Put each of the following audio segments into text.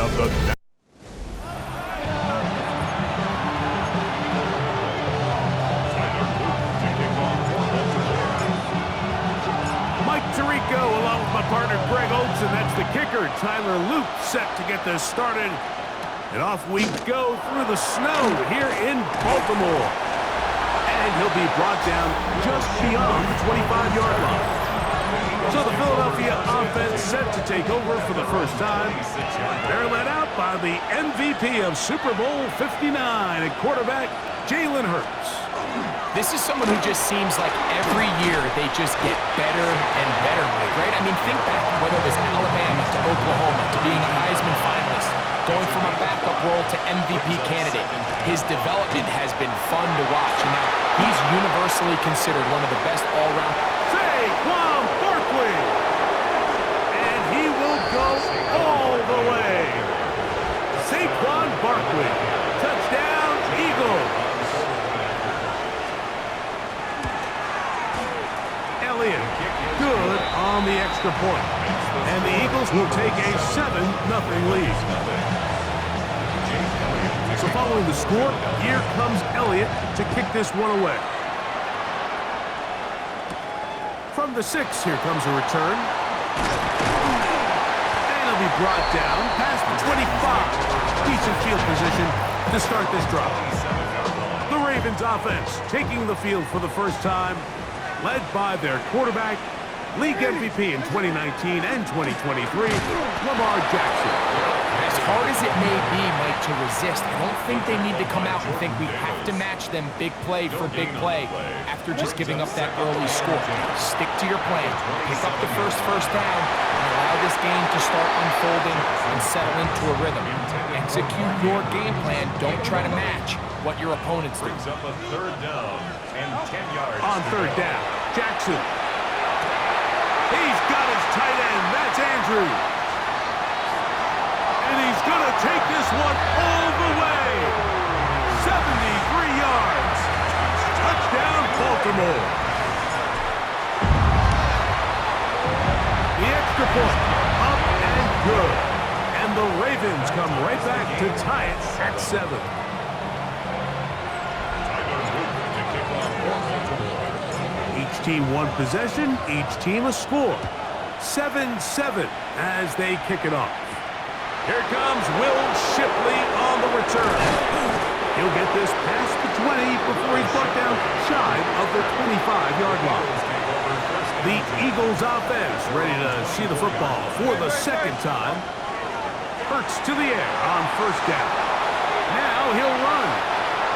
of the... Mike Tirico along with my partner Greg Oates, and that's the kicker, Tyler Luke, set to get this started. And off we go through the snow here in Baltimore. And he'll be brought down just beyond the 25-yard line. So the Philadelphia offense set to take over for the first time. They're led out by the MVP of Super Bowl 59 at quarterback, Jalen Hurts. This is someone who just seems like every year they just get better and better, Mike, right? I mean, think back whether it was Alabama to Oklahoma to being a Heisman finalist, going from a backup role to MVP candidate. His development has been fun to watch, and now he's universally considered one of the best all-round. Saquon Barkley! And he will go all the way. Saquon Barkley. Touchdown, Eagles. Elliott, good on the extra point. And the Eagles will take a 7-0 lead. So following the score, here comes Elliott to kick this one away. From the 6, here comes a return. And he'll be brought down past the 25. Decent field position to start this drive. The Ravens offense taking the field for the first time, led by their quarterback, league MVP in 2019 and 2023, Lamar Jackson. As hard as it may be, Mike, to resist, I don't think they need to come out and think we have to match them big play for big play after just giving up that early score. Stick to your plan. Pick up the first down and allow this game to start unfolding and settle into a rhythm. Execute your game plan. Don't try to match what your opponents do. Brings up a 3rd down and 10 yards. On 3rd down, Jackson. He's got his tight end. That's Andrews. And he's going to take this one all the way. 73 yards. Touchdown, Baltimore. The extra point, up and good. And the Ravens come right back to tie it at 7. Each team one possession, each team a score. 7-7 as they kick it off. Here comes Will Shipley on the return. He'll get this past the 20 before he's brought down shy of the 25-yard line. The Eagles offense ready to see the football for the 2nd time. Hurts to the air on 1st down. Now he'll run.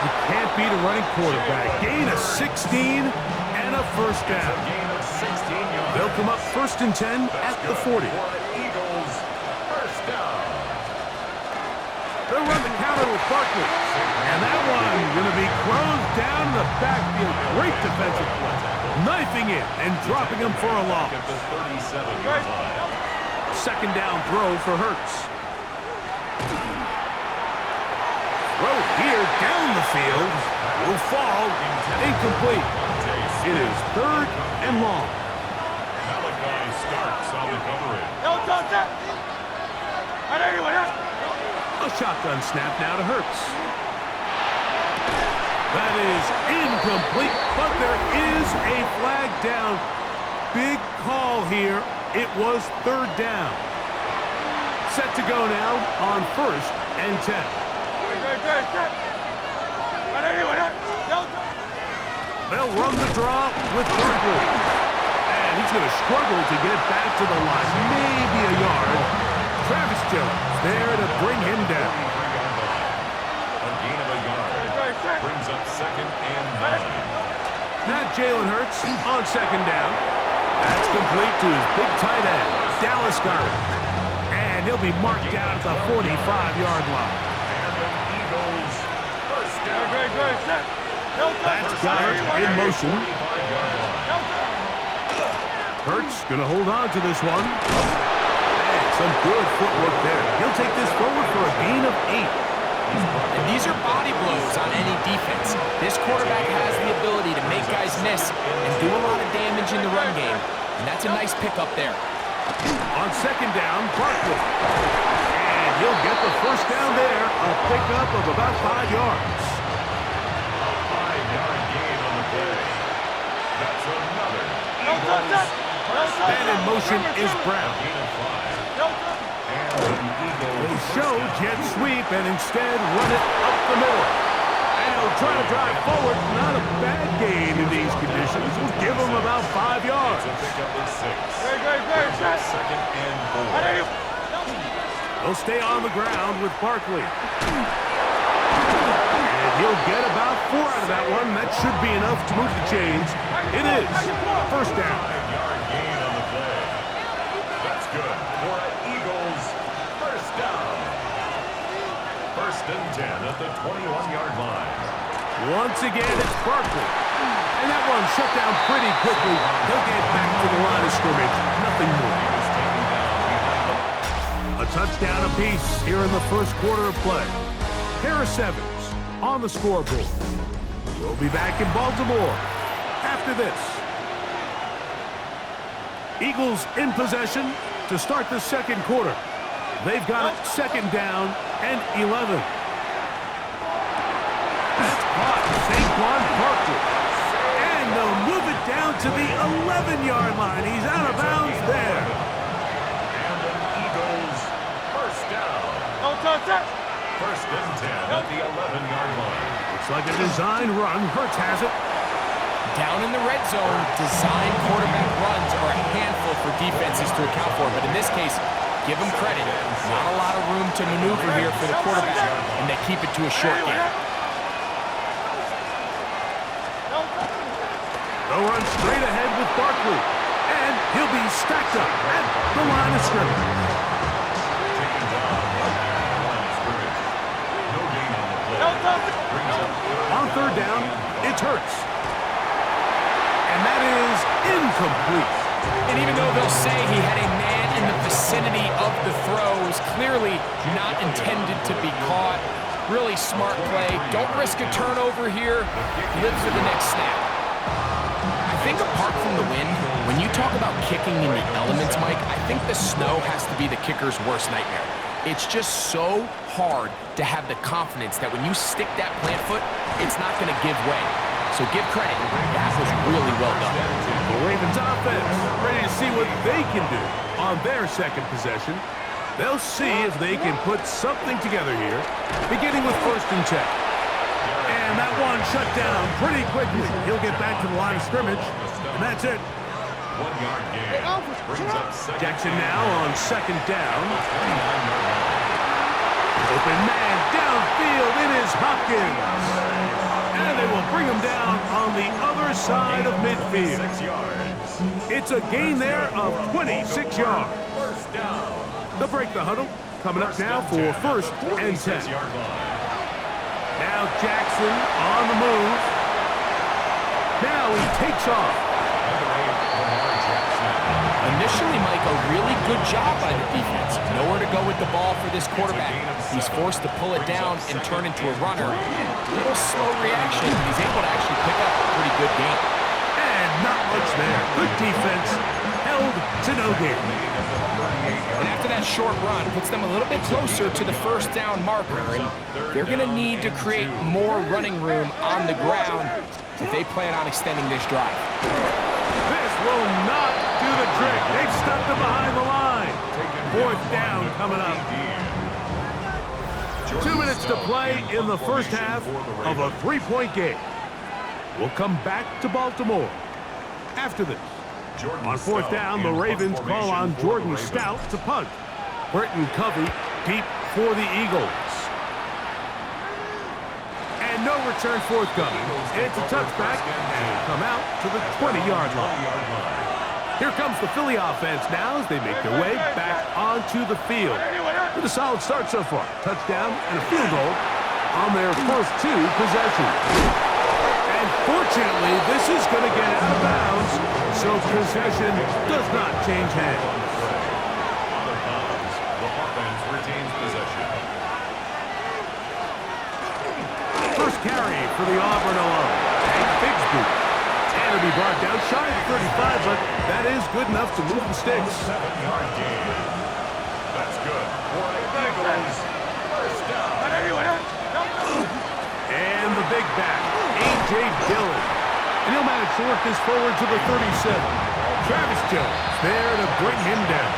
You can't beat a running quarterback. Gain of 16 and a 1st down. They'll come up 1st and 10 at the 40. They'll run the counter with Barkley. And that one going to be closed down in the backfield. Great defensive play. Knifing it and dropping him for a loss. 2nd down throw for Hurts. Throw here down the field. Will fall. Incomplete. It is 3rd and long. Malachi starts on the coverage. A shotgun snap now to Hurts. That is incomplete, but there is a flag down. Big call here. It was 3rd down. Set to go now on 1st and 10. They'll run the draw with Barkley. And he's going to struggle to get back to the line. Maybe a yard. Travis Jones there to bring him down. A gain of a yard. Brings up 2nd and 9. Not Jalen Hurts on 2nd down. That's complete to his big tight end, Dallas Goedert. And he'll be marked down at the 45-yard line. That's Goddard in motion. Hurts going to hold on to this one. And some good footwork there. He'll take this forward for a gain of 8. And these are body blows on any defense. This quarterback has the ability to make guys miss and do a lot of damage in the run game. And that's a nice pickup there. On 2nd down, Barkley. And he'll get the first down there, a pickup of about 5 yards. A 5-yard gain on the play. That's another Eagles. Man in motion is Brown. Gain of 5. And the Eagles. They show jet sweep and instead run it up the middle. And he'll try to drive forward. Not a bad gain in these conditions. We'll give him about 5 yards. It's a pickup of 6. Second and 4. He'll stay on the ground with Barkley. And he'll get about 4 out of that one. That should be enough to move the chains. It is. First down. 5-yard gain on the play. That's good for an Eagles first down. First and 10 at the 21-yard line. Once again, it's Barkley. And that one shut down pretty quickly. He'll get back to the line of scrimmage. Nothing more. A touchdown apiece here in the first quarter of play. Harris Evans on the scoreboard. We'll be back in Baltimore after this. Eagles in possession to start the second quarter. They've got it second down and 11. That's caught. Saquon Barkley. And they'll move it down to the 11-yard line. He's out of bounds there. And the Eagles first down. First and 10 at the 11-yard line. Looks like a design run. Hurts has it. Down in the red zone, design quarterback runs are a handful for defenses to account for. But in this case, give them credit. Not a lot of room to maneuver here for the quarterback, and they keep it to a short game. They'll run straight ahead with Barkley. And he'll be stacked up at the line of scrimmage. Taken down at the line of scrimmage. No gain on the play. Brings up On third down, it's Hurts. And that is incomplete. And even though they'll say he had a man in the vicinity of the throws, clearly not intended to be caught. Really smart play. Don't risk a turnover here. Live for the next snap. I think apart from the wind, when you talk about kicking in the elements, Mike, I think the snow has to be the kicker's worst nightmare. It's just so hard to have the confidence that when you stick that plant foot, it's not going to give way. So give credit. That was really well done. The Ravens offense ready to see what they can do on their second possession. They'll see if they can put something together here, beginning with first and 10. And that one shut down pretty quickly. He'll get back to the line of scrimmage, and that's it. 1-yard gain. Brings up second. Jackson now on second down. Open man downfield. It is Hopkins. And they will bring him down on the other side of midfield. 6 yards. It's a gain there of 26 yards. First down. They'll break the huddle. Coming up now for first and 10. 6-yard line. Now Jackson on the move. Now he takes off. Initially, Mike, a really good job by the defense. Nowhere to go with the ball for this quarterback. He's forced to pull it down and turn into a runner. A little slow reaction. He's able to actually pick up a pretty good game. And not much there. Good defense. Held to no gain. And after that short run, puts them a little bit closer to the first down marker. And they're going to need to create more running room on the ground if they plan on extending this drive. This will not do the trick. They've stuck them behind the line. Fourth down coming up. 2 minutes to play in the first half of a 3-point game. We'll come back to Baltimore after this. On fourth down, the Ravens call on Jordan Stout to punt. Britton Covey deep for the Eagles. And no return forthcoming. It's a touchback and will come out to the 20-yard line. Here comes the Philly offense now as they make their way back onto the field. With a solid start so far. Touchdown and a field goal on their first 2 possessions. And fortunately, this is going to get out of bounds, so possession does not change hands. Other bounds. The offense retains possession. First carry for the Auburn alum, Tank Bigsby. And it'll be brought down shy of 35, but that is good enough to move the sticks. 7-yard gain. That's good for an Eagles A.J. Dillon. And he'll manage to work this forward to the 37. Travis Jones there to bring him down.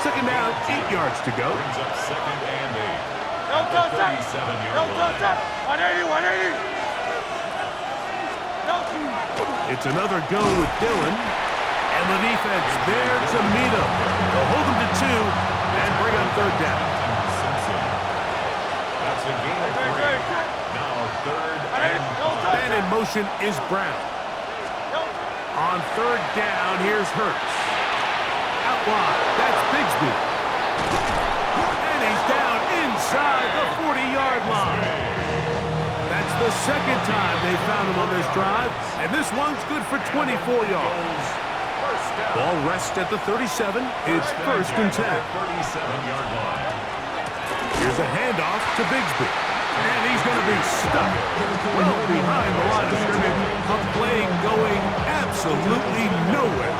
Second down, 8 yards to go. Brings up second and 8. Don't touch that. 37-yard Don't touch that. 180, 180. It's another go with Dillon. And the defense there to meet him. They'll hold him to 2 and bring on third down. That's a gain of 3. Now third and 5. Man in motion is Brown. On third down, here's Hurts. Out wide, that's Bigsby. And he's down inside the 40-yard line. That's the second time they found him on this drive, and this one's good for 24 yards. Ball rests at the 37. It's first and 10. 37-yard line. Here's a handoff to Bigsby. And he's going to be stuck well behind the line of scrimmage. A play going absolutely nowhere.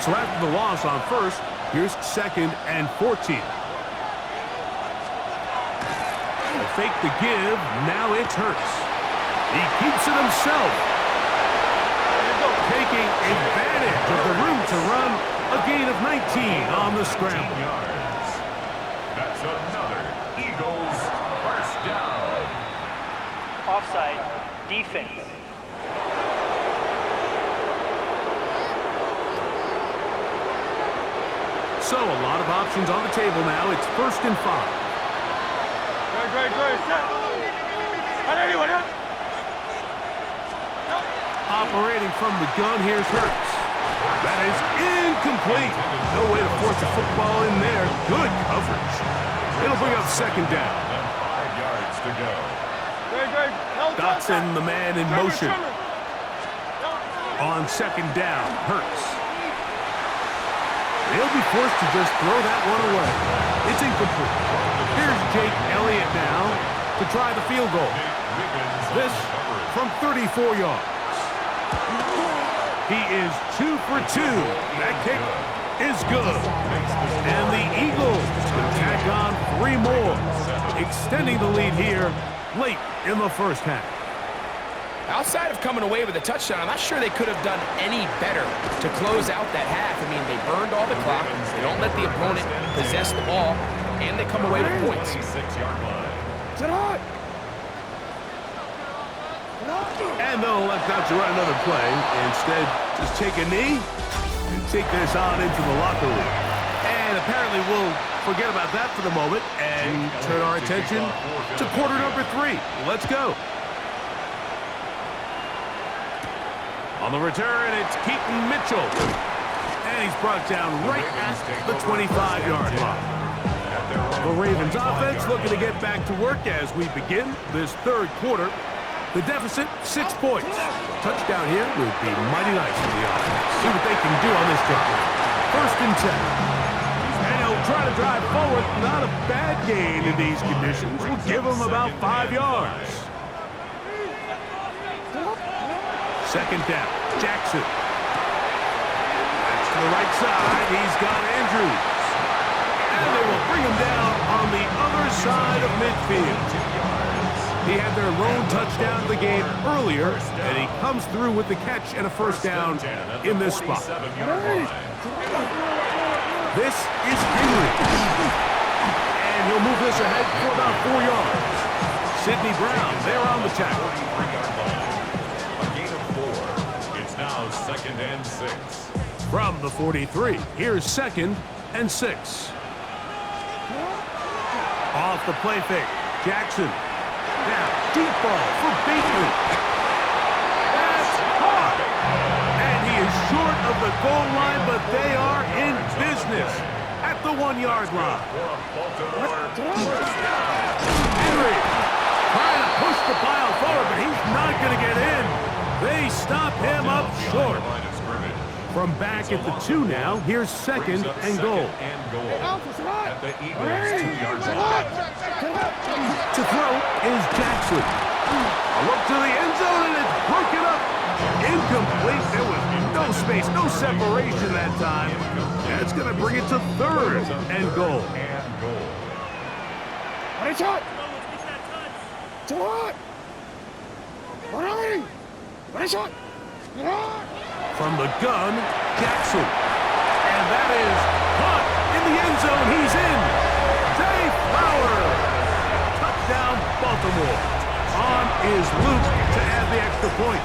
So after the loss on first, here's second and 14. They'll fake the give. Now it's Hurts. He keeps it himself. Taking advantage of the room to run. A gain of 19 on the scramble. Yards. That's another Eagles first down. Offside, defense. So a lot of options on the table now. It's first and 5. Great. 180, 180. Operating from the gun, here's Hurts. That is incomplete. No way to force a football in there. Good coverage. It'll bring up second down. 5 yards to go. Great. Dotson, the man in motion. On second down, Hurts. He'll be forced to just throw that one away. It's incomplete. Here's Jake Elliott now to try the field goal. This from 34 yards. He is 2 for 2. That kick is good. And the Eagles can tack on 3 more, extending the lead here late in the first half. Outside of coming away with a touchdown, I'm not sure they could have done any better to close out that half. I mean, they burned all the clock. They don't let the opponent possess the ball, and they come away with points. 26-yard line. Is it hot? And they'll elect not to run another play. Instead, just take a knee and take this on into the locker room. And apparently we'll forget about that for the moment and turn our attention to quarter number 3. Let's go. On the return, it's Keaton Mitchell. And he's brought down right at the 25-yard line. The Ravens offense looking to get back to work as we begin this third quarter. The deficit, 6 points. Touchdown here would be mighty nice for the offense. See what they can do on this drive. First and 10. And he'll try to drive forward. Not a bad gain in these conditions. We'll give him about 5 yards. Second down, Jackson. That's to the right side. He's got Andrews. And they will bring him down on the other side of midfield. He had their lone touchdown of the game earlier, and he comes through with the catch and a first down in this spot. This is Henry. And he'll move this ahead for about 4 yards. Sidney Brown, there on the tackle. A gain of 4. It's now second and 6. From the 43, here's second and 6. Off the play fake, Jackson. Now, deep ball for Bateman. That's caught. And he is short of the goal line, but they are in business at the 1-yard line. Henry trying to push the pile forward, but he's not going to get in. They stop him up short. From back at the 2 now, here's second and goal. At the Eagles' 2-yard line. To throw is Jackson. A look to the end zone, and it's broken up. Incomplete. There was no space, no separation that time. That's going to bring it to third and goal. It's hot. It's hot. From the gun, Jackson. And that is caught in the end zone. He's in. Zay Flowers. Touchdown, Baltimore. On is Luke to add the extra point.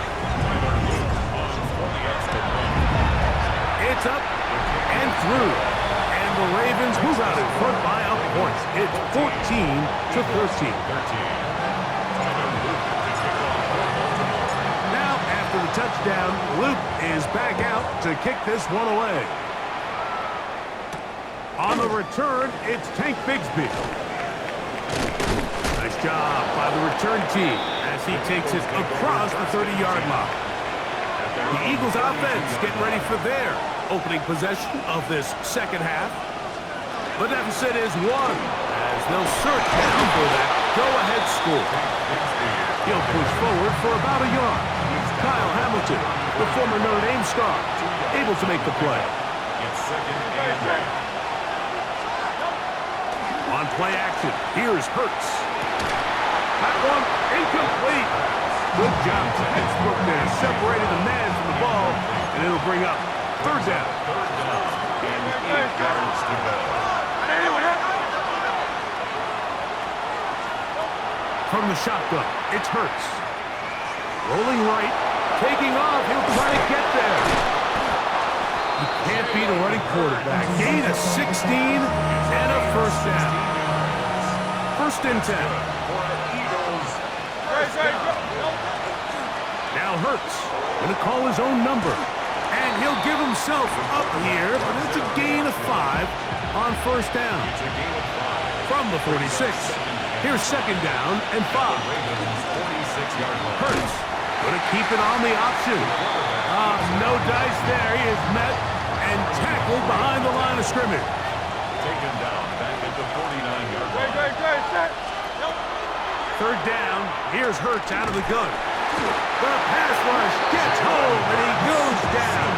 It's up and through. And the Ravens move out in front by a point. It's 14-13. Now, after the touchdown, Luke is back out to kick this one away. On the return, it's Tank Bigsby. Nice job by the return team as he takes it across the 30-yard line. The Eagles offense getting ready for their opening possession of this second half. The deficit is 1 as they'll search now for that go-ahead score. He'll push forward for about a yard. Kyle Hamilton, the former Notre Dame star, able to make the play. On play action, here's Hurts. That one incomplete. Good job. Textbook there, separating the man from the ball, and it'll bring up third down. From the shotgun, it's Hurts. Rolling right, taking off, he'll try to get there. You can't beat a running quarterback. Gain of 16 and a first down. First and 10. Now Hurts going to call his own number. And he'll give himself up here, but it's a gain of 5 on first down. From the 46, here's second down and 5. Hurts going to keep it on the option. No dice there. He is met and tackled behind the line of scrimmage. Taken down back at the 49-yard line. Third down. Here's Hurts out of the gun. The pass rush gets home, and he goes down.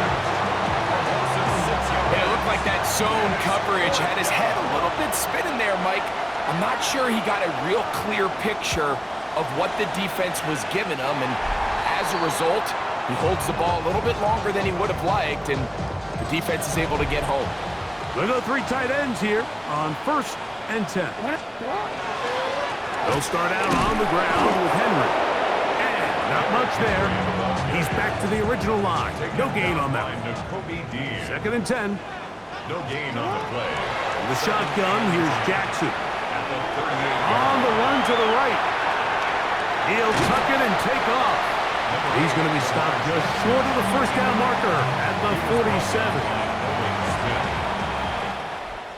Yeah, it looked like that zone coverage had his head a little bit spinning there, Mike. I'm not sure he got a real clear picture of what the defense was giving him, and as a result, he holds the ball a little bit longer than he would have liked, and the defense is able to get home. Look at the 3 tight ends here on first and 10. They'll start out on the ground with Henry. And not much there. He's back to the original line. No gain on that. Second and 10. No gain on the play. The shotgun, here's Jackson. On the run to the right. He'll tuck it and take off. He's going to be stopped just short of the first down marker at the 47.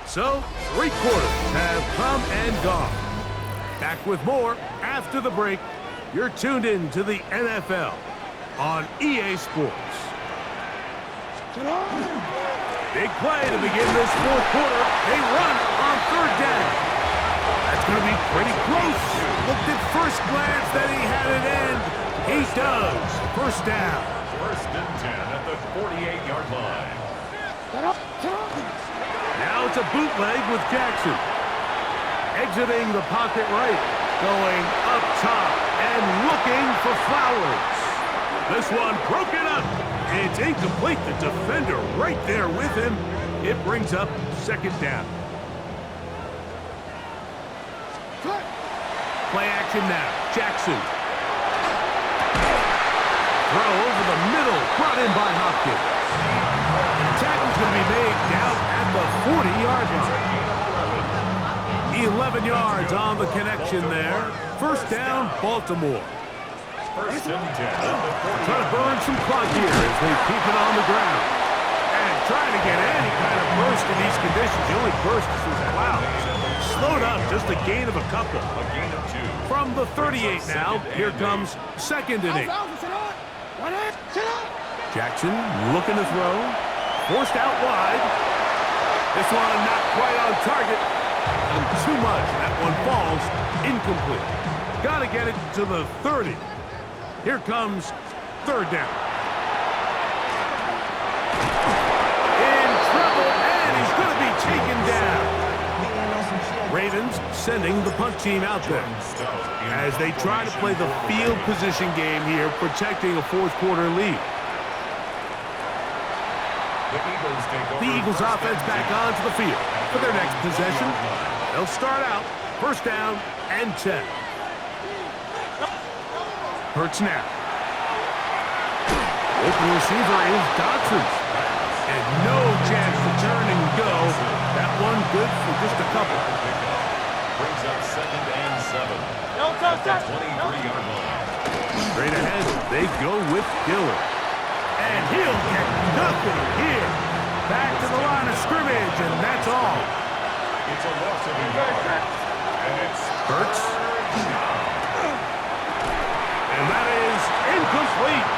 So, 3 quarters have come and gone. Back with more after the break. You're tuned in to the NFL on EA Sports. Big play to begin this fourth quarter. They run on third down. That's going to be pretty close. Looked at first glance that he had it end. He does. First down. First and 10 at the 48-yard line. Now it's a bootleg with Jackson. Exiting the pocket right. Going up top and looking for Flowers. This one broken up. It's incomplete. The defender right there with him. It brings up second down. Play action now. Jackson. Throw over the middle. Brought in by Hopkins. The tackle's going to be made down at the 40-yard line. 11 yards on the connection there. First down, Baltimore. First and 10 at the 40. Trying to burn some clock here as they keep it on the ground. And trying to get any kind of burst in these conditions. The only burst is through clouds. Slowed up, just a gain of a couple. A gain of 2. From the 38 now, here comes second and 8. Jackson looking to throw. Forced out wide. This one not quite on target. And too much. That one falls incomplete. Got to get it to the 30. Here comes third down. In trouble, and he's going to be taken down. Ravens sending the punt team out there as they try to play the field position game here, protecting a fourth-quarter lead. The Eagles offense back onto the field for their next possession. They'll start out first down and 10. Hurts now. Open receiver is Dodson. And no chance to turn and go. That one good for just a couple. Brings up 2nd and 7. At the 23-yard line. Straight ahead, they go with Dillon. And he'll get nothing here. Back to the line of scrimmage, and that's all. It's a loss of a yard. And it's Hurts. And that is incomplete.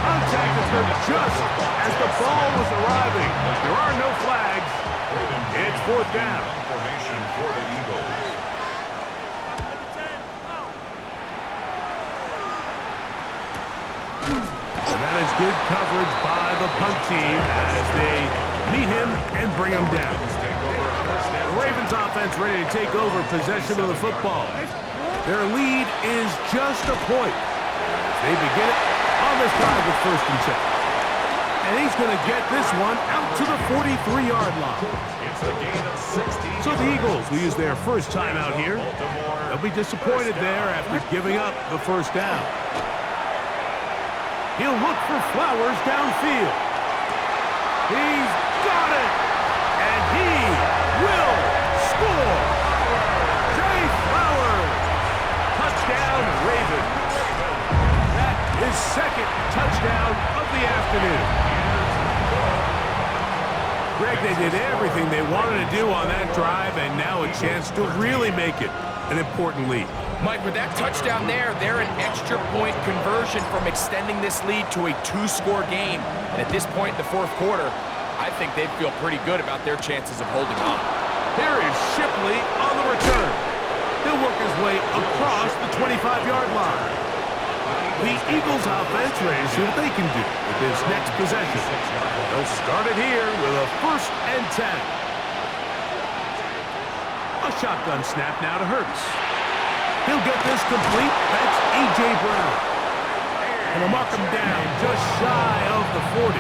Contact occurred just as the ball was arriving. There are no flags. It's fourth down. Formation for the Eagles. And that is good coverage by the punt team as they meet him and bring him down. The Ravens offense ready to take over possession of the football. Their lead is just a point. They begin it on this drive with first and 10. And he's going to get this one out to the 43-yard line. It's a gain of 16. So the Eagles will use their first time out here. They'll be disappointed there after giving up the first down. He'll look for Flowers downfield. He's got it! And he will score! Jay Flowers! Touchdown, Ravens. That is second touchdown of the afternoon. Greg, they did everything they wanted to do on that drive, and now a chance to really make it an important lead. Mike, with that touchdown there, they're an extra point conversion from extending this lead to a 2-score game. And at this point in the fourth quarter, I think they'd feel pretty good about their chances of holding on. Here is Shipley on the return. He'll work his way across the 25-yard line. The Eagles offense ready to see what they can do with this next possession. They'll start it here with a first and 10. A shotgun snap now to Hurts. He'll get this complete. That's A.J. Brown. And they'll mark him down just shy of the 40.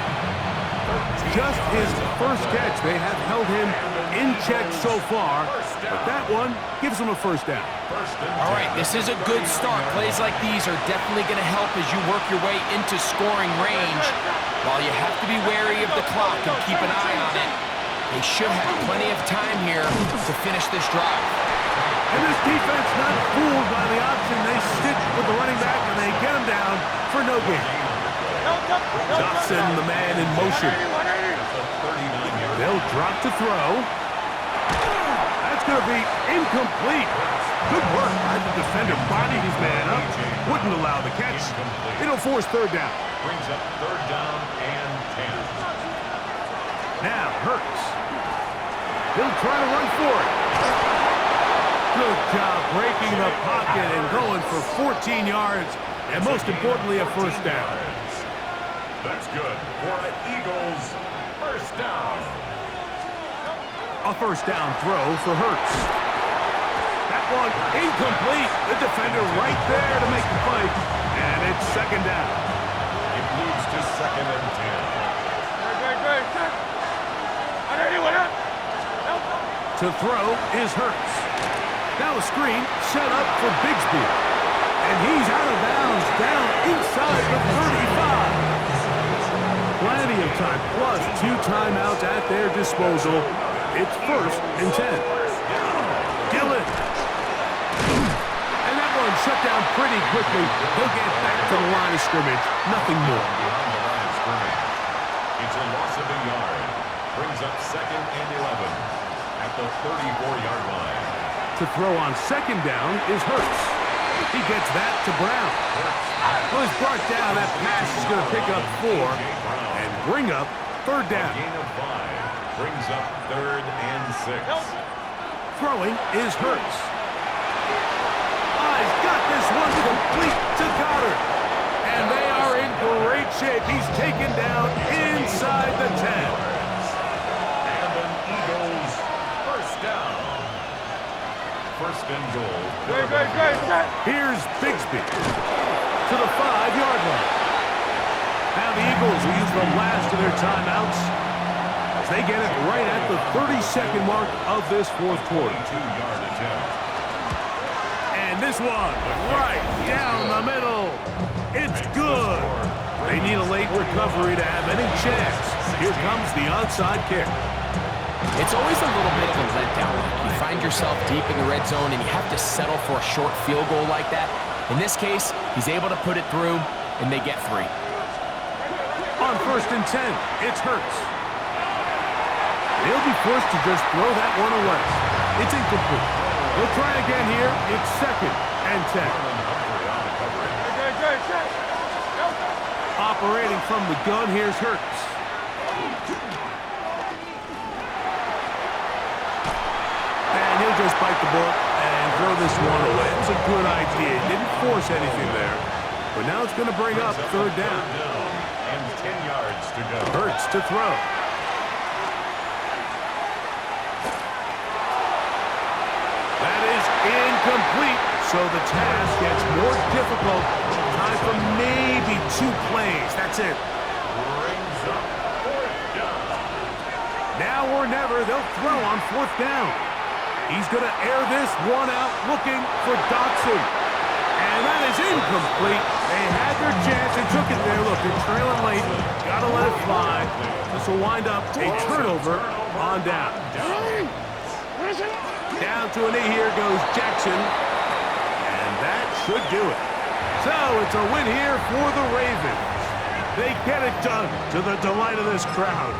Just his first catch. They have held him in check so far, but that one gives him a first down. All right, this is a good start. Plays like these are definitely going to help as you work your way into scoring range. While you have to be wary of the clock and keep an eye on it, they should have plenty of time here to finish this drive. And this defense not fooled by the option. They stick with the running back and they get him down for no gain. Dotson, the man in motion. They'll drop to throw. That's going to be incomplete. Good work by the defender. Bodied his man up. Wouldn't allow the catch. It'll force third down. Brings up third down and 10. Now Hurts. He'll try to run for it. Good job breaking the pocket and going for 14 yards. And most importantly, a first down. That's good for an Eagles first down. A first down throw for Hurts. That one incomplete. The defender right there to make the play. And it's second down. It moves to 2nd and 10. To throw is Hurts. Now a screen set up for Bigsby. And he's out of bounds down inside the 35. Plenty of time, plus 2 timeouts at their disposal. It's first and 10. Dillon. And that one shut down pretty quickly. He'll get back to the line of scrimmage. Nothing more. It's a loss of a yard. Brings up 2nd and 11 at the 34-yard line. To throw on second down is Hurts. He gets that to Brown. Well, he's brought down. That pass is going to pick up 4 and bring up third down. Gain of 5 brings up 3rd and 6. Throwing is Hurts. He's got this one complete to Goddard. And they are in great shape. He's taken down inside the 10. And an Eagles first down. first and goal. Great, great, great, set. Here's Bigsby to the 5-yard line. Now the Eagles will use the last of their timeouts as they get it right at the 32nd mark of this fourth quarter. 2-yard attempt. And this one right down the middle. It's good. They need a late recovery to have any chance. Here comes the onside kick. It's always a little bit of a letdown. You find yourself deep in the red zone and you have to settle for a short field goal like that. In this case, he's able to put it through, and they get 3. On first and 10, it's Hurts. He'll be forced to just throw that one away. It's incomplete. He'll try again here. It's second and 10. Great, great, set. Operating from the gun, here's Hurts. And he'll just bite the bullet and throw this one away. It was a good idea. Didn't force anything there. But now it's going to bring up third down. And 10 yards to go. Hurts to throw. That is incomplete. So the task gets more difficult. Time for maybe 2 plays. That's it. Brings up fourth down. Now or never, they'll throw on fourth down. He's going to air this one out, looking for Dotson. And that is incomplete. They had their chance and took it there. Look, they're trailing late. Got to let it fly. This will wind up a turnover on down. Down to a knee here goes Jackson. And that should do it. So it's a win here for the Ravens. They get it done to the delight of this crowd.